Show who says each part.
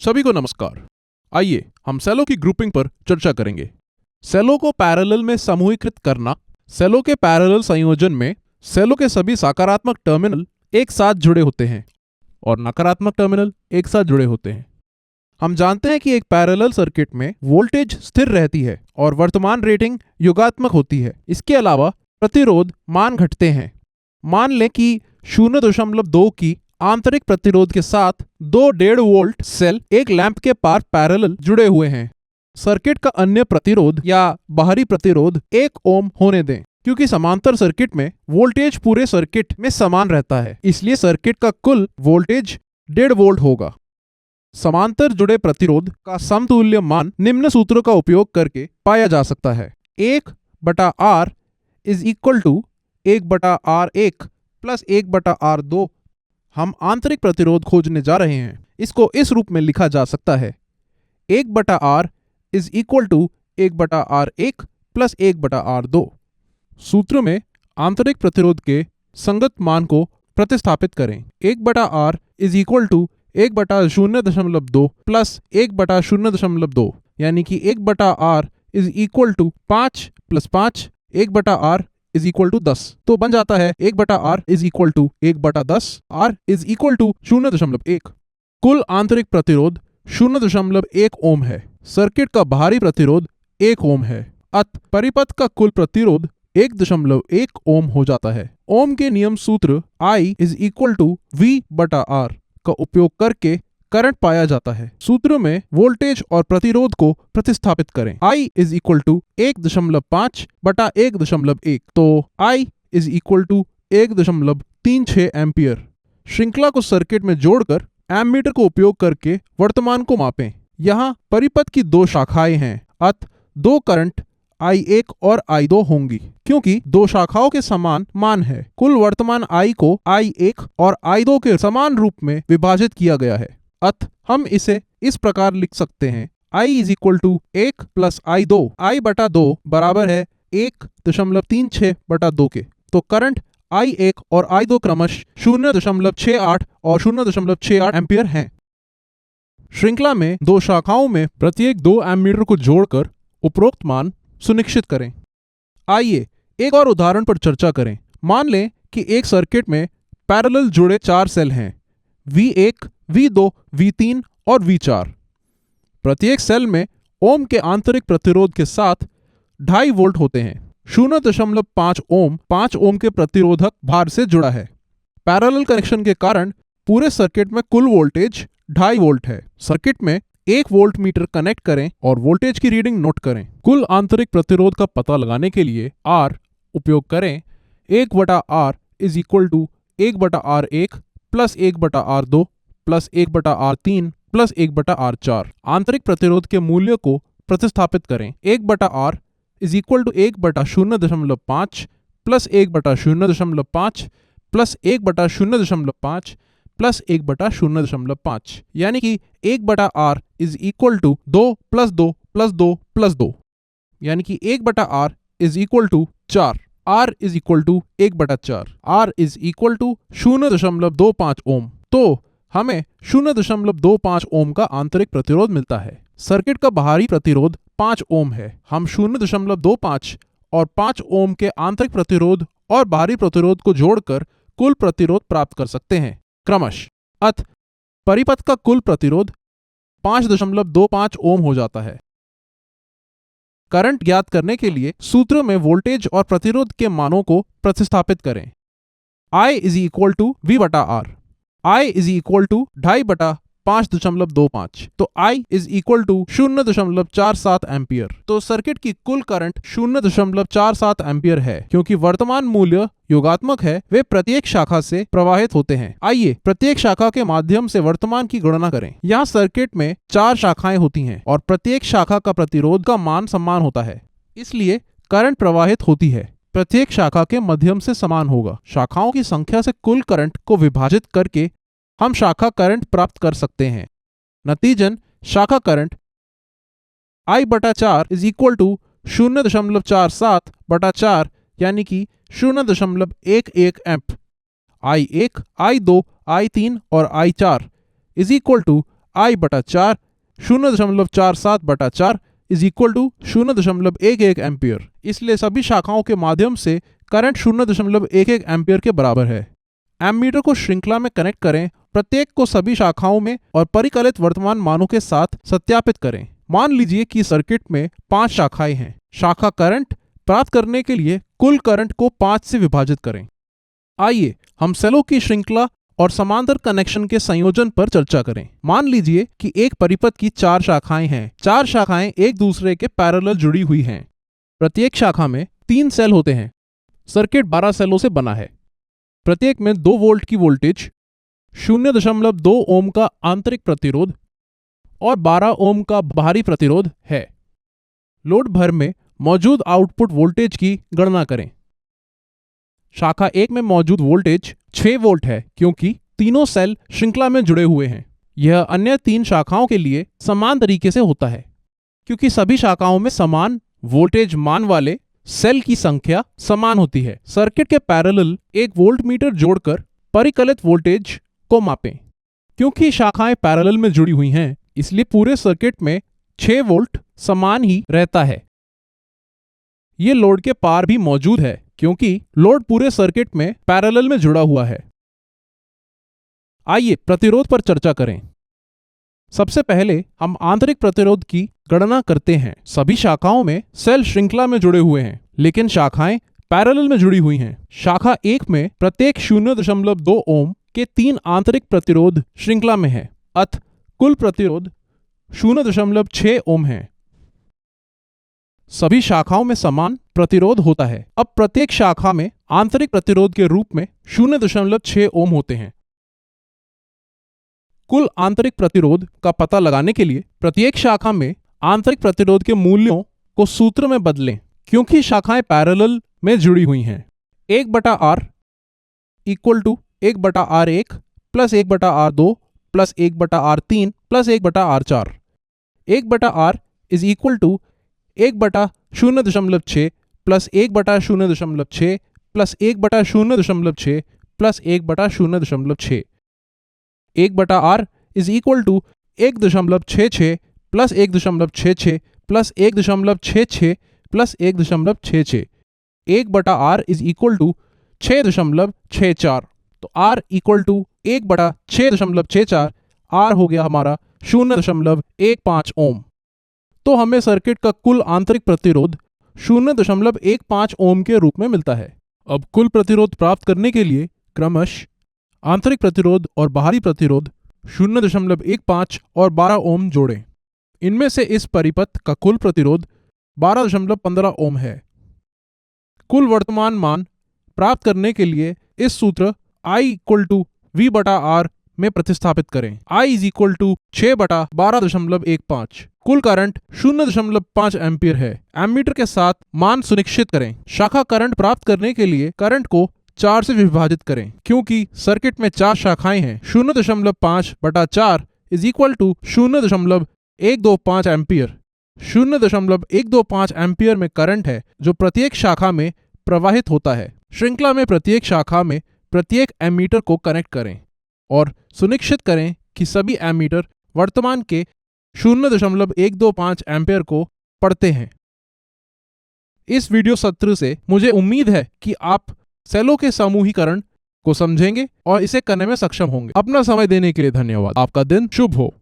Speaker 1: सभी को नमस्कार। आइए हम सेलों की ग्रुपिंग पर चर्चा करेंगे। सेलों को पैरेलल में समूहीकृत करना। सेलों के पैरेलल संयोजन में सेलों के सभी सकारात्मक टर्मिनल एक साथ जुड़े होते हैं और नकारात्मक टर्मिनल एक साथ जुड़े होते हैं। हम जानते हैं कि एक पैरेलल सर्किट में वोल्टेज स्थिर रहती है और वर्तमान रेटिंग योगात्मक होती है। इसके अलावा प्रतिरोध मान घटते हैं। मान लें कि 0.2 की आंतरिक प्रतिरोध के साथ दो 1.5 वोल्ट सेल एक लैंप के पार पैरेलल जुड़े हुए हैं। सर्किट का अन्य प्रतिरोध या बाहरी प्रतिरोध 1 ओम होने दें, क्योंकि समांतर सर्किट में वोल्टेज पूरे सर्किट में समान रहता है, इसलिए सर्किट का कुल वोल्टेज 1.5 वोल्ट होगा। समांतर जुड़े प्रतिरोध का समतुल्य मान निम्न सूत्रों का उपयोग करके पाया जा सकता है। 1/R is equal to 1/R1 plus 1/R2। हम आंतरिक प्रतिरोध खोजने जा रहे हैं। इसको इस रूप में लिखा जा सकता है: 1/R is equal to 1/R1 plus 1/R2। सूत्र में आंतरिक प्रतिरोध के संगत मान को प्रतिस्थापित करें। 1/R is equal to 1/0.2 plus 1/0.2, यानी कि 1/R is equal to 5 plus 5, 1/R is equal to 10। तो बन जाता है 1/R is equal to 1/10, R is equal to 0.1। कुल आंतरिक प्रतिरोध 0.1 ओम है। सर्किट का बाहरी प्रतिरोध 1 ओम है। अतः परिपथ का कुल प्रतिरोध 1.1 ओम हो जाता है। ओम के नियम सूत्र I is equal to V/R का उपयोग करके करंट पाया जाता है। सूत्र में वोल्टेज और प्रतिरोध को प्रतिस्थापित करें। I इज इक्वल टू 1.5/1.1, तो I is equal to 1.36 ampere. श्रृंखला को सर्किट में जोड़कर एमीटर को उपयोग करके वर्तमान को मापें। यहाँ परिपथ की 2 शाखाएं हैं, अतः 2 करंट I1 और I2 होंगी। क्योंकि 2 शाखाओं के समान मान है, कुल वर्तमान I को I1 और I2 के समान रूप में विभाजित किया गया है। अतः हम इसे इस प्रकार लिख सकते हैं: I is equal to 1 plus I2। I/2 बराबर है 1.36/2 के। तो करंट I1 और I2 क्रमशः 0.68 और 0.68 एम्पियर हैं। श्रृंखला में 2 शाखाओं में प्रत्येक 2 एमीटर को जोड़कर उपरोक्त मान सुनिश्चित करें। आइए एक और उदाहरण पर चर्चा करें। मान लें कि एक सर्किट में पैरेलल जुड़े 4 सेल हैं, V1, V2, V3 और V4। प्रत्येक सेल में ओम के आंतरिक प्रतिरोध के साथ 2.5 वोल्ट होते हैं। 0.5 ओम 5 ओम के प्रतिरोधक भार से जुड़ा है। पैरेलल कनेक्शन के कारण पूरे सर्किट में कुल वोल्टेज 2.5 वोल्ट है। सर्किट में 1 वोल्ट मीटर कनेक्ट करें और वोल्टेज की रीडिंग नोट करें। कुल आंतरिक प्रतिरोध का पता लगाने के लिए R उपयोग करें। 1/R is equal to 1/R1 plus 1/R2 plus 1/R3 plus 1/R4। आंतरिक प्रतिरोध के मूल्य को प्रतिस्थापित करें। 1/R is equal to 1/0.5 plus 1/0.5 plus 1/0.5 plus 1/0.5, यानी कि 1/R is equal to 2 plus 2 plus 2 plus 2, यानी कि 1/R is equal to 4। R is equal to 1/4। R is equal to 0.25 ohm. तो हमें 0.25 ओम का आंतरिक प्रतिरोध मिलता है। सर्किट का बाहरी प्रतिरोध 5 ओम है। हम 0.25 और 5 ओम के आंतरिक प्रतिरोध और बाहरी प्रतिरोध को जोड़कर कुल प्रतिरोध प्राप्त कर सकते हैं क्रमशः। अतः परिपथ का कुल प्रतिरोध 5.25 ओम हो जाता है। करंट ज्ञात करने के लिए सूत्र में वोल्टेज और प्रतिरोध के मानों को प्रतिस्थापित करें। I is equal to V/R। I is equal to 2.5/5.25, तो I is equal to 0.47 ampere. तो सर्किट की कुल करंट 0.47 एम्पियर है। क्योंकि वर्तमान मूल्य योगात्मक है, वे प्रत्येक शाखा से प्रवाहित होते हैं। आइए प्रत्येक शाखा के माध्यम से वर्तमान की गणना करें। यहाँ सर्किट में 4 शाखाएं होती हैं और प्रत्येक शाखा का प्रतिरोध का मान समान होता है, इसलिए करंट प्रवाहित होती है प्रत्येक शाखा के माध्यम से समान होगा। शाखाओं की संख्या से कुल करंट को विभाजित करके हम शाखा करंट प्राप्त कर सकते हैं। नतीजन शाखा current I/4 is equal to 0.47/4, यानी कि 0.11 एम्प। I1, I2, I3 और I4 is equal to I बटा 4 0.47 बटा 4 इज इक्वल टू 0.11 एम्पियर। इसलिए सभी शाखाओं के माध्यम से करंट 0.11 एम्पियर के बराबर है। एमीटर को श्रृंखला में कनेक्ट करें, प्रत्येक को सभी शाखाओं में और परिकलित वर्तमान मानों के साथ सत्यापित करें। मान लीजिए कि सर्किट में 5 शाखाएं हैं। शाखा करंट प्राप्त करने के लिए कुल करंट को 5 से विभाजित करें। आइए हम सेलों की श्रृंखला और समांतर कनेक्शन के संयोजन पर चर्चा करें। मान लीजिए कि एक परिपथ की 4 शाखाएं हैं। 4 शाखाएं एक दूसरे के पैरेलल जुड़ी हुई हैं। प्रत्येक शाखा में 3 सेल होते हैं। सर्किट 12 सेलों से बना है। प्रत्येक में 2 वोल्ट की वोल्टेज, 0.2 ओम का आंतरिक प्रतिरोध और 12 ओम का बाहरी प्रतिरोध है। लोड भर में मौजूद आउटपुट वोल्टेज की गणना करें। शाखा 1 में मौजूद वोल्टेज 6 वोल्ट है क्योंकि तीनों सेल श्रृंखला में जुड़े हुए हैं। यह अन्य 3 शाखाओं के लिए समान तरीके से होता है क्योंकि सभी शाखाओं में समान वोल्टेज मान वाले सेल की संख्या समान होती है। सर्किट के पैरेलल एक वोल्टमीटर जोड़कर परिकलित वोल्टेज को मापें। क्योंकि शाखाएं पैरेलल में जुड़ी हुई हैं, इसलिए पूरे सर्किट में 6 वोल्ट समान ही रहता है। यह लोड के पार भी मौजूद है क्योंकि लोड पूरे सर्किट में पैरेलल में जुड़ा हुआ है। आइए प्रतिरोध पर चर्चा करें। सबसे पहले हम आंतरिक प्रतिरोध की गणना करते हैं। सभी शाखाओं में सेल श्रृंखला में जुड़े हुए हैं, लेकिन शाखाएं पैरेलल में जुड़ी हुई हैं। शाखा 1 में प्रत्येक 0.2 ओम के 3 आंतरिक प्रतिरोध श्रृंखला में है। अतः कुल प्रतिरोध 0.6 ओम है। सभी शाखाओं में समान प्रतिरोध होता है। अब प्रत्येक शाखा में आंतरिक प्रतिरोध के रूप में 0.6 ओम होते हैं। कुल आंतरिक प्रतिरोध का पता लगाने के लिए प्रत्येक शाखा में आंतरिक प्रतिरोध के मूल्यों को सूत्र में बदलें। क्योंकि शाखाएं पैरेलल में जुड़ी हुई हैं, 1/R equal to 1/R1 plus 1/R2 plus 1/R3 plus 1/R4। 1/R is equal to 1/0.6 plus 1/0.6 plus 1/0.6 plus 1/0.6। 1/R is equal to 1.66 plus 1.66 plus 1.66 plus 1.66। 1/R is equal to 6.64। तो R इक्वल टू 1/6.64। R हो गया हमारा 0.15 ओम। तो हमें circuit का कुल आंतरिक प्रतिरोध 0.15 ओम के रूप में मिलता है। अब कुल प्रतिरोध प्राप्त करने के लिए क्रमशः आंतरिक प्रतिरोध और बाहरी प्रतिरोध 0.15 और 12 ओम जोड़ें। इनमें से इस परिपथ का कुल प्रतिरोध 12.15 ओम है। कुल वर्तमान मान प्राप्त करने के लिए इस सूत्र I इक्वल टू V/R में प्रतिस्थापित करें। I is equal to 6/12.15। कुल करंट 0.5 एम्पियर है। एमीटर के साथ मान सुनिश्चित करें। शाखा करंट प्राप्त करने के लिए करंट को 4 से विभाजित करें। क्योंकि सर्किट में 4 शाखाएं हैं, 0.5/4 is equal to 0.125 ampere. 0.125 ampere में करंट है जो प्रत्येक शाखा में प्रवाहित होता है। श्रृंखला में प्रत्येक शाखा में प्रत्येक एमीटर को कनेक्ट करें और सुनिश्चित करें कि सभी एमीटर वर्तमान के 0.125 एम्पियर को पढ़ते हैं। इस वीडियो सत्र से मुझे उम्मीद है कि आप सेलों के समूहीकरण को समझेंगे और इसे करने में सक्षम होंगे। अपना समय देने के लिए धन्यवाद। आपका दिन शुभ हो।